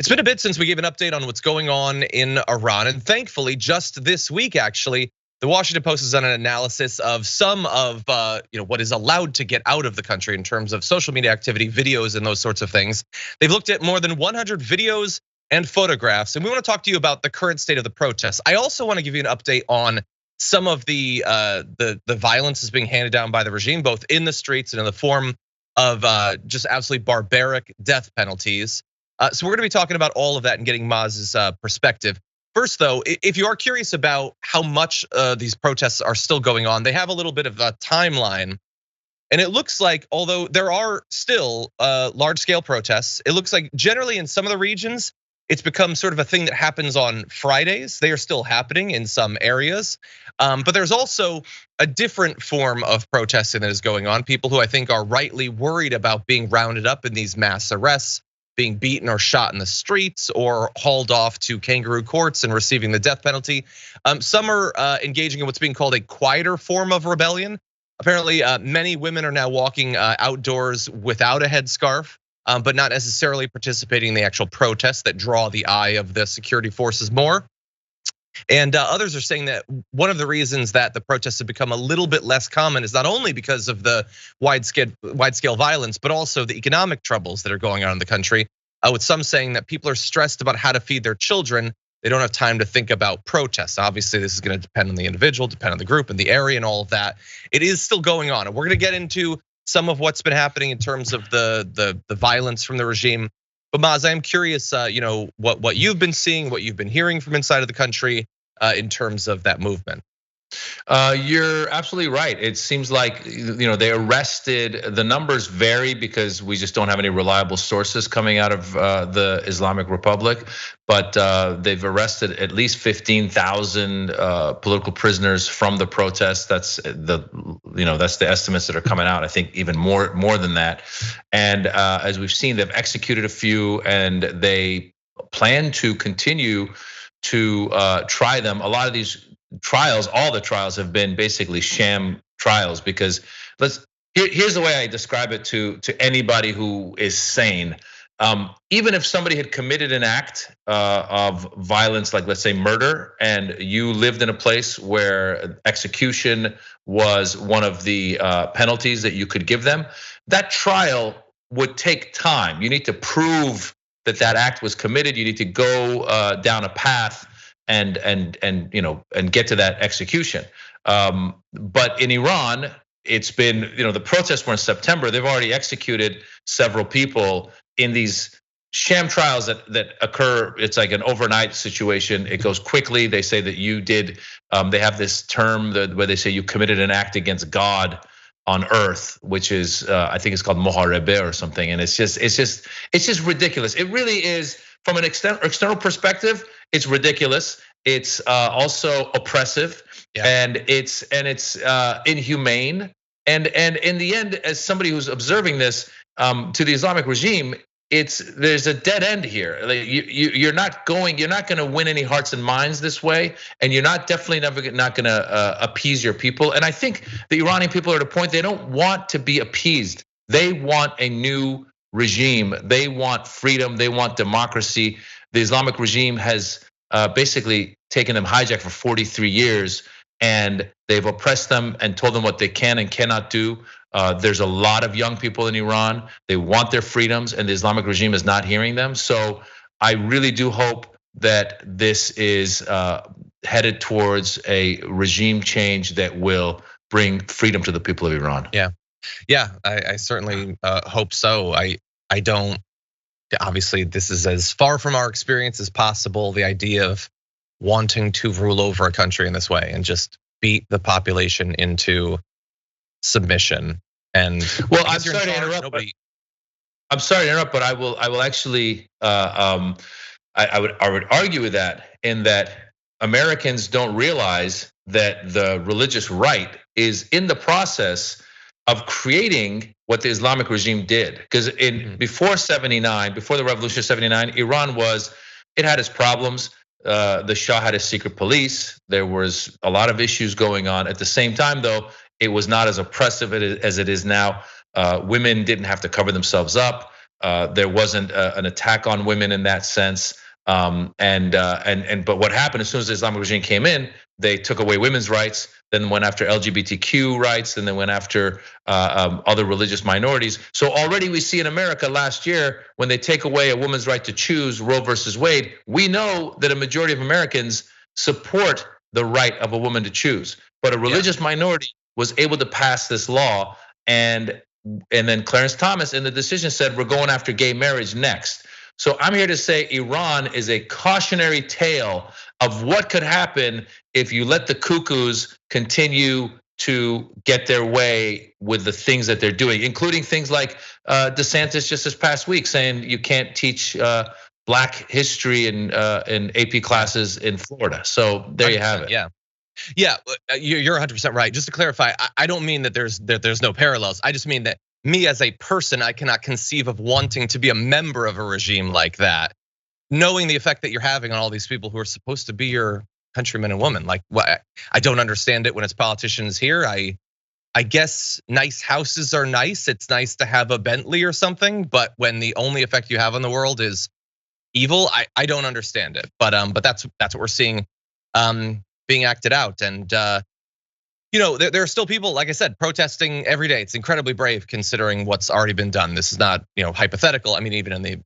It's been a bit since we gave an update on what's going on in Iran, and thankfully, just this week, actually, the Washington Post has done an analysis of some of what is allowed to get out of the country in terms of social media activity, videos, and those sorts of things. They've looked at more than 100 videos and photographs, and we want to talk to you about the current state of the protests. I also want to give you an update on some of the violence that's being handed down by the regime, both in the streets and in the form of just absolutely barbaric death penalties. So we're going to be talking about all of that and getting Maz's perspective. First, though, if you are curious about how much these protests are still going on, they have a little bit of a timeline. And it looks like, although there are still large-scale protests, it looks like generally in some of the regions, it's become sort of a thing that happens on Fridays. They are still happening in some areas. But there's also a different form of protesting that is going on. People who I think are rightly worried about being rounded up in these mass arrests, being beaten or shot in the streets, or hauled off to kangaroo courts and receiving the death penalty. Some are engaging in what's being called a quieter form of rebellion. Apparently, many women are now walking outdoors without a headscarf, but not necessarily participating in the actual protests that draw the eye of the security forces more. And others are saying that one of the reasons that the protests have become a little bit less common is not only because of the wide scale violence, but also the economic troubles that are going on in the country. With some saying that people are stressed about how to feed their children. They don't have time to think about protests. Obviously, this is going to depend on the individual, depend on the group and the area and all of that. It is still going on, and we're going to get into some of what's been happening in terms of the violence from the regime. But Maz, I'm curious, what you've been seeing, what you've been hearing from inside of the country in terms of that movement. You're absolutely right. It seems like they arrested. The numbers vary because we just don't have any reliable sources coming out of the Islamic Republic. But they've arrested at least 15,000 political prisoners from the protests. That's the estimates that are coming out. I think even more than that. And as we've seen, they've executed a few, and they plan to continue to try them. A lot of these trials, all the trials have been basically sham trials, because here's the way I describe it to anybody who is sane. Even if somebody had committed an act of violence, like let's say murder, and you lived in a place where execution was one of the penalties that you could give them, that trial would take time. You need to prove that act was committed. You need to go down a path and get to that execution. But in Iran, it's been, the protests were in September. They've already executed several people in these sham trials that occur. It's like an overnight situation. It goes quickly. They say that you did. They have this term where they say you committed an act against God on earth, which is I think it's called moharebe or something. And it's just ridiculous. It really is. From an external perspective, it's ridiculous. It's also oppressive, and it's inhumane. And in the end, as somebody who's observing this, to the Islamic regime, there's a dead end here. You're not going to win any hearts and minds this way, and you're definitely not going to appease your people. And I think the Iranian people are at a point they don't want to be appeased. They want a new regime. They want freedom. They want democracy. The Islamic regime has basically taken them hijacked for 43 years, and they've oppressed them and told them what they can and cannot do. There's a lot of young people in Iran. They want their freedoms, and the Islamic regime is not hearing them. So I really do hope that this is headed towards a regime change that will bring freedom to the people of Iran. Yeah, I certainly hope so. I don't. Obviously, this is as far from our experience as possible. The idea of wanting to rule over a country in this way and just beat the population into submission. And well, I'm sorry to interrupt. I'm sorry to interrupt, but I will actually. I would argue with that, in that Americans don't realize that the religious right is in the process of creating what the Islamic regime did. Because before '79, before the revolution of '79, Iran it had its problems. The Shah had a secret police. There was a lot of issues going on. At the same time, though, it was not as oppressive as it is now. Women didn't have to cover themselves up. There wasn't an attack on women in that sense. But what happened as soon as the Islamic regime came in, they took away women's rights, then went after LGBTQ rights, and then went after other religious minorities. So already we see in America last year, when they take away a woman's right to choose, Roe versus Wade, we know that a majority of Americans support the right of a woman to choose. But a religious minority was able to pass this law, and then Clarence Thomas in the decision said, we're going after gay marriage next. So I'm here to say Iran is a cautionary tale of what could happen if you let the cuckoos continue to get their way with the things that they're doing, including things like DeSantis just this past week saying you can't teach Black history in AP classes in Florida. So there you have it. Yeah, you're 100% right. Just to clarify, I don't mean that there's no parallels. I just mean that me as a person, I cannot conceive of wanting to be a member of a regime like that, knowing the effect that you're having on all these people who are supposed to be your countrymen and women. Like, I don't understand it when it's politicians here. I guess nice houses are nice. It's nice to have a Bentley or something, but when the only effect you have on the world is evil, I don't understand it. But that's what we're seeing being acted out. And there are still people, like I said, protesting every day. It's incredibly brave considering what's already been done. This is not hypothetical. I mean, even in the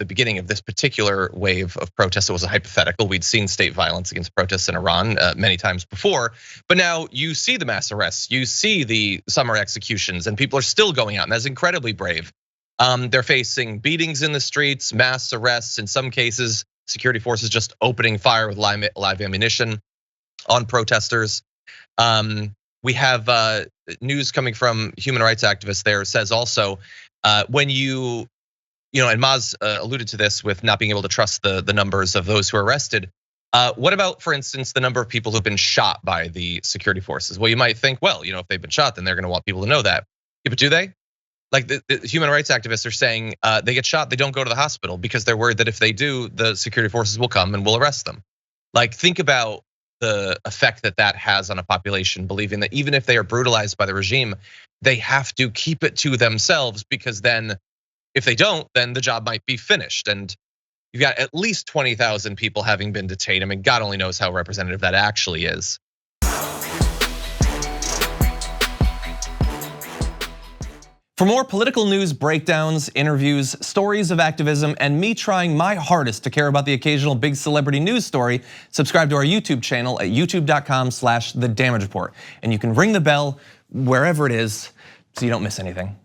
beginning of this particular wave of protests, it was a hypothetical. We'd seen state violence against protests in Iran many times before, but now you see the mass arrests, you see the summer executions, and people are still going out, and that's incredibly brave. They're facing beatings in the streets, mass arrests, in some cases, security forces just opening fire with live ammunition on protesters. We have news coming from human rights activists there says also, when and Maz alluded to this with not being able to trust the numbers of those who are arrested. What about, for instance, the number of people who've been shot by the security forces? Well, you might think, well, if they've been shot, then they're gonna want people to know that. Yeah, but do they? Like the human rights activists are saying, they get shot, they don't go to the hospital because they're worried that if they do, the security forces will come and will arrest them. Like, think about the effect that has on a population, believing that even if they are brutalized by the regime, they have to keep it to themselves, because then if they don't, then the job might be finished. And you've got at least 20,000 people having been detained. I mean, God only knows how representative that actually is. For more political news breakdowns, interviews, stories of activism, and me trying my hardest to care about the occasional big celebrity news story, subscribe to our YouTube channel at youtube.com/thedamagereport. And you can ring the bell wherever it is so you don't miss anything.